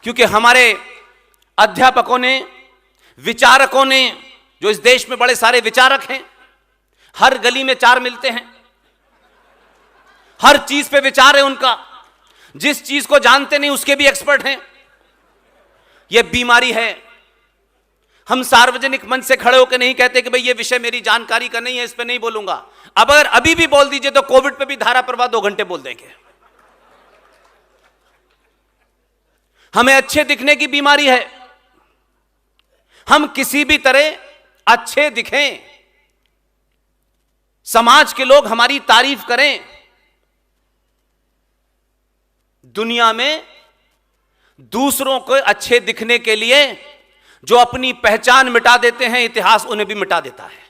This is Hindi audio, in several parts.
क्योंकि हमारे अध्यापकों ने, विचारकों ने, जो इस देश में बड़े सारे विचारक हैं, हर गली में चार मिलते हैं, हर चीज पे विचार है उनका, जिस चीज को जानते नहीं उसके भी एक्सपर्ट हैं। यह बीमारी है। हम सार्वजनिक मंच से खड़े होकर नहीं कहते कि भाई ये विषय मेरी जानकारी का नहीं है, इस पे नहीं बोलूंगा। अब अगर अभी भी बोल दीजिए तो कोविड पे भी धारा प्रवाह 2 घंटे बोल देंगे। हमें अच्छे दिखने की बीमारी है। हम किसी भी तरह अच्छे दिखें, समाज के लोग हमारी तारीफ करें। दुनिया में दूसरों को अच्छे दिखने के लिए जो अपनी पहचान मिटा देते हैं, इतिहास उन्हें भी मिटा देता है।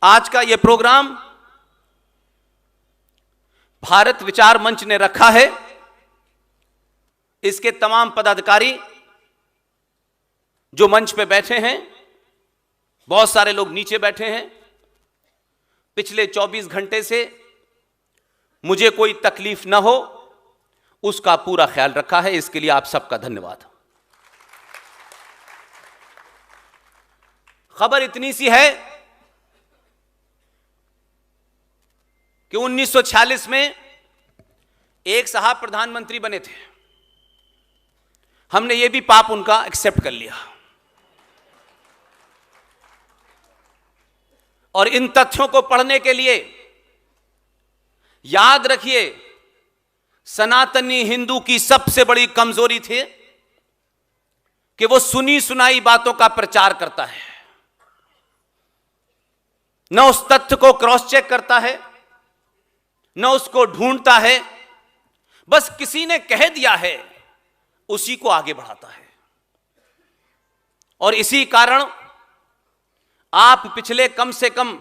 आज का यह प्रोग्राम भारत विचार मंच ने रखा है। इसके तमाम पदाधिकारी जो मंच पे बैठे हैं, बहुत सारे लोग नीचे बैठे हैं। पिछले 24 घंटे से मुझे कोई तकलीफ ना हो उसका पूरा ख्याल रखा है। इसके लिए आप सबका धन्यवाद। खबर इतनी सी है कि 1946 में एक साहब प्रधानमंत्री बने थे। हमने ये भी पाप उनका एक्सेप्ट कर लिया। और इन तथ्यों को पढ़ने के लिए याद रखिए, सनातनी हिंदू की सबसे बड़ी कमजोरी थी कि वो सुनी सुनाई बातों का प्रचार करता है, न उस तथ्य को क्रॉस चेक करता है, न उसको ढूंढता है। बस किसी ने कह दिया है उसी को आगे बढ़ाता है। और इसी कारण आप पिछले कम से कम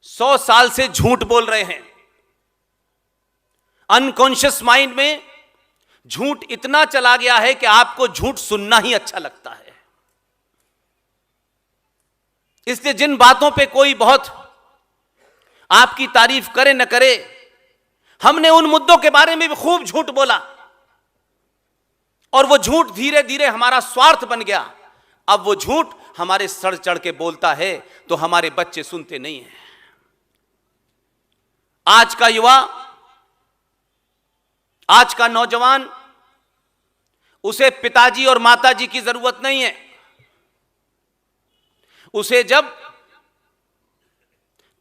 100 साल से झूठ बोल रहे हैं। अनकॉन्शियस माइंड में झूठ इतना चला गया है कि आपको झूठ सुनना ही अच्छा लगता है। इसलिए जिन बातों पे कोई बहुत आपकी तारीफ करे न करे, हमने उन मुद्दों के बारे में भी खूब झूठ बोला और वो झूठ धीरे धीरे हमारा स्वार्थ बन गया। अब वो झूठ हमारे सर चढ़ के बोलता है तो हमारे बच्चे सुनते नहीं हैं। आज का युवा, आज का नौजवान, उसे पिताजी और माताजी की जरूरत नहीं है। उसे जब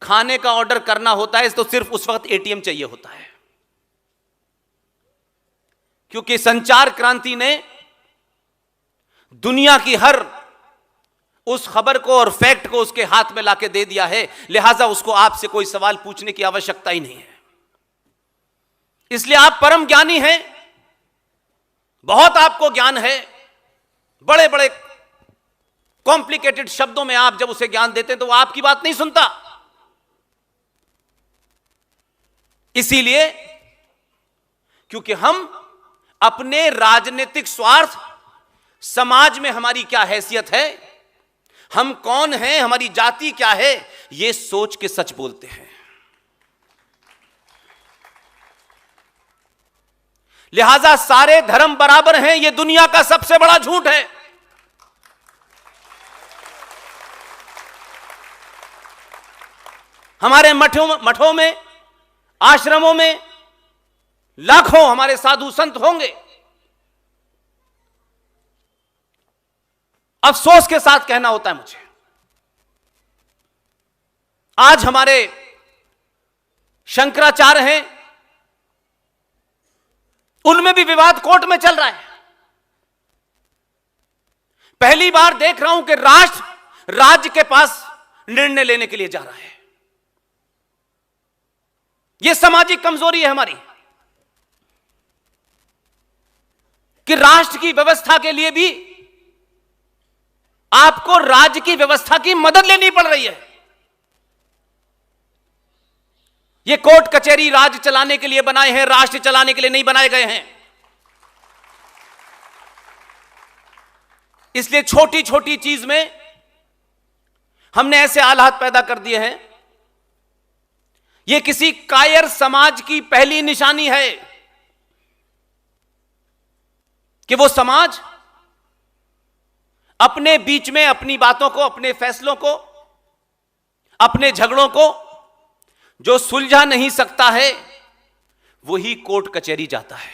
खाने का ऑर्डर करना होता है तो सिर्फ उस वक्त एटीएम चाहिए होता है, क्योंकि संचार क्रांति ने दुनिया की हर उस खबर को और फैक्ट को उसके हाथ में लाके दे दिया है। लिहाजा उसको आपसे कोई सवाल पूछने की आवश्यकता ही नहीं है। इसलिए आप परम ज्ञानी हैं, बहुत आपको ज्ञान है। बड़े बड़े कॉम्प्लिकेटेड शब्दों में आप जब उसे ज्ञान देते हैं तो वो आपकी बात नहीं सुनता। इसीलिए क्योंकि हम अपने राजनीतिक स्वार्थ, समाज में हमारी क्या हैसियत है, हम कौन हैं, हमारी जाति क्या है, यह सोच के सच बोलते हैं। लिहाजा सारे धर्म बराबर हैं, यह दुनिया का सबसे बड़ा झूठ है। हमारे मठों में, आश्रमों में लाखों हमारे साधु संत होंगे। अफसोस के साथ कहना होता है मुझे, आज हमारे शंकराचार्य हैं, उनमें भी विवाद कोर्ट में चल रहा है। पहली बार देख रहा हूं कि राष्ट्र राज्य के पास निर्णय लेने के लिए जा रहा है। यह सामाजिक कमजोरी है हमारी कि राष्ट्र की व्यवस्था के लिए भी आपको राज्य की व्यवस्था की मदद लेनी पड़ रही है। ये कोर्ट कचहरी राज्य चलाने के लिए बनाए हैं, राष्ट्र चलाने के लिए नहीं बनाए गए हैं। इसलिए छोटी छोटी चीज में हमने ऐसे हालात पैदा कर दिए हैं यह किसी कायर समाज की पहली निशानी है कि वो समाज अपने बीच में अपनी बातों को, अपने फैसलों को, अपने झगड़ों को जो सुलझा नहीं सकता है वही कोर्ट कचहरी जाता है।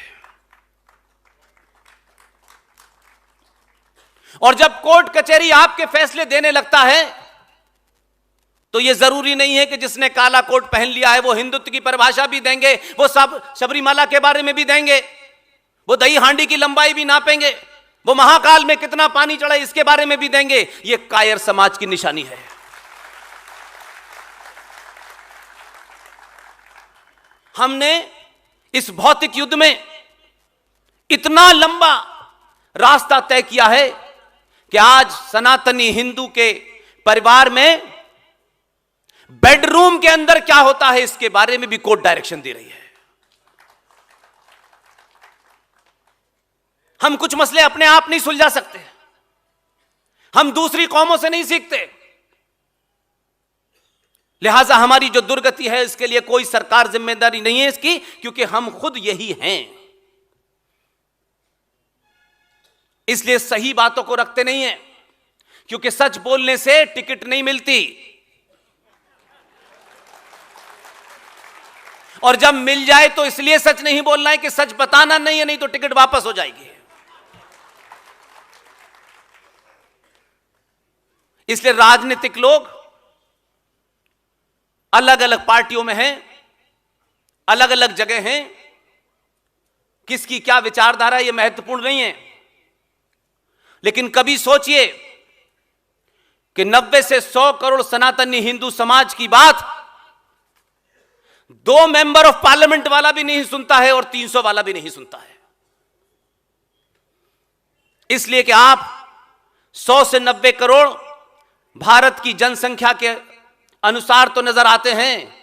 और जब कोर्ट कचहरी आपके फैसले देने लगता है तो यह जरूरी नहीं है कि जिसने काला कोट पहन लिया है वो हिंदुत्व की परिभाषा भी देंगे, वो सब सबरीमाला के बारे में भी देंगे, वो दही हांडी की लंबाई भी नापेंगे, वो महाकाल में कितना पानी चढ़ा इसके बारे में भी देंगे। यह कायर समाज की निशानी है। हमने इस भौतिक युद्ध में इतना लंबा रास्ता तय किया है कि आज सनातनी हिंदू के परिवार में बेडरूम के अंदर क्या होता है इसके बारे में भी कोर्ट डायरेक्शन दे रही है। हम कुछ मसले अपने आप नहीं सुलझा सकते, हम दूसरी कौमों से नहीं सीखते, लिहाजा हमारी जो दुर्गति है इसके लिए कोई सरकार जिम्मेदारी नहीं है इसकी, क्योंकि हम खुद यही हैं। इसलिए सही बातों को रखते नहीं हैं, क्योंकि सच बोलने से टिकट नहीं मिलती, और जब मिल जाए तो इसलिए सच नहीं बोलना है कि सच बताना नहीं है, नहीं तो टिकट वापस हो जाएगी। इसलिए राजनीतिक लोग अलग अलग पार्टियों में हैं, अलग अलग जगह हैं, किसकी क्या विचारधारा यह महत्वपूर्ण नहीं है। लेकिन कभी सोचिए कि 90 से 100 करोड़ सनातनी हिंदू समाज की बात 2 मेंबर ऑफ पार्लियामेंट वाला भी नहीं सुनता है और 300 वाला भी नहीं सुनता है। इसलिए कि आप 100 से 90 करोड़ भारत की जनसंख्या के अनुसार तो नजर आते हैं,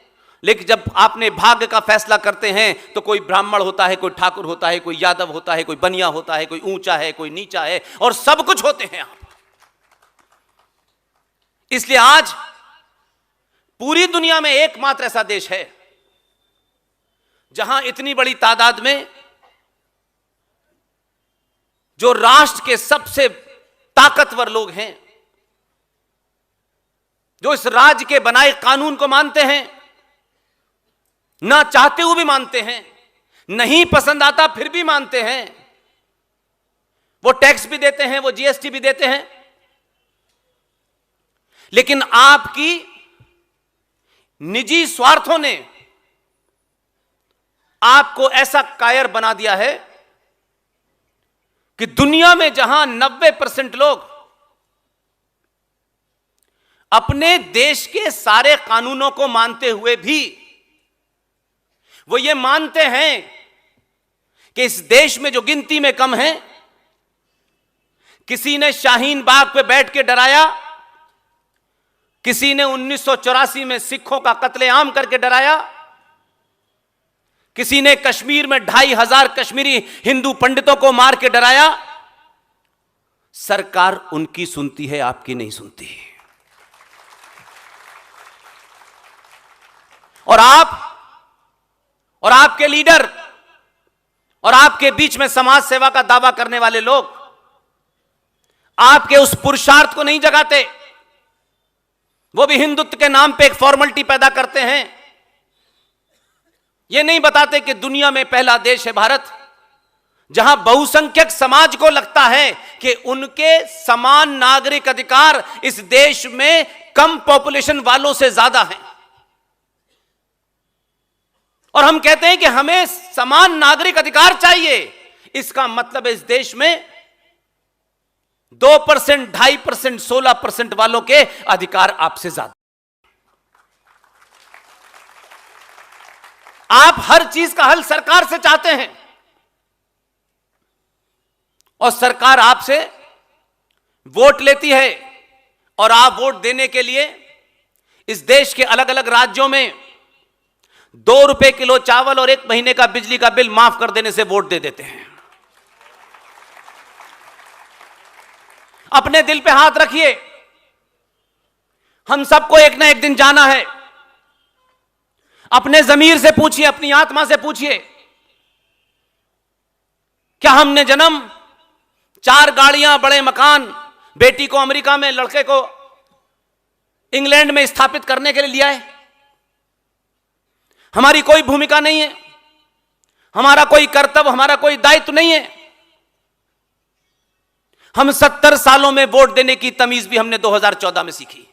लेकिन जब आपने भाग्य का फैसला करते हैं तो कोई ब्राह्मण होता है, कोई ठाकुर होता है, कोई यादव होता है, कोई बनिया होता है, कोई ऊंचा है, कोई नीचा है, और सब कुछ होते हैं आप। इसलिए आज पूरी दुनिया में एकमात्र ऐसा देश है जहां इतनी बड़ी तादाद में जो राष्ट्र के सबसे ताकतवर लोग हैं, जो इस राज्य के बनाए कानून को मानते हैं, ना चाहते हुए भी मानते हैं, नहीं पसंद आता फिर भी मानते हैं, वो टैक्स भी देते हैं, वो जीएसटी भी देते हैं। लेकिन आपकी निजी स्वार्थों ने आपको ऐसा कायर बना दिया है कि दुनिया में जहां 90% लोग अपने देश के सारे कानूनों को मानते हुए भी वो ये मानते हैं कि इस देश में जो गिनती में कम है, किसी ने शाहीन बाग पे बैठ के डराया, किसी ने 1984 में सिखों का कत्लेआम करके डराया, किसी ने कश्मीर में 2500 कश्मीरी हिंदू पंडितों को मार के डराया। सरकार उनकी सुनती है, आपकी नहीं सुनती। और आप और आपके लीडर और आपके बीच में समाज सेवा का दावा करने वाले लोग आपके उस पुरुषार्थ को नहीं जगाते, वो भी हिंदुत्व के नाम पे एक फॉर्मेलिटी पैदा करते हैं। ये नहीं बताते कि दुनिया में पहला देश है भारत जहां बहुसंख्यक समाज को लगता है कि उनके समान नागरिक अधिकार इस देश में कम पॉपुलेशन वालों से ज्यादा हैं। और हम कहते हैं कि हमें समान नागरिक अधिकार चाहिए। इसका मतलब है इस देश में 2%, 2.5%, 16% वालों के अधिकार आपसे ज्यादा। आप हर चीज का हल सरकार से चाहते हैं और सरकार आपसे वोट लेती है, और आप वोट देने के लिए इस देश के अलग अलग राज्यों में 2 रुपए किलो चावल और 1 महीने का बिजली का बिल माफ कर देने से वोट दे देते हैं। अपने दिल पे हाथ रखिए, हम सबको एक ना एक दिन जाना है। अपने जमीर से पूछिए, अपनी आत्मा से पूछिए, क्या हमने जन्म 4 गाड़ियां, बड़े मकान, बेटी को अमेरिका में, लड़के को इंग्लैंड में स्थापित करने के लिए लिया है? हमारी कोई भूमिका नहीं है, हमारा कोई कर्तव्य, हमारा कोई दायित्व नहीं है। हम 70 सालों में वोट देने की तमीज भी हमने 2014 में सीखी।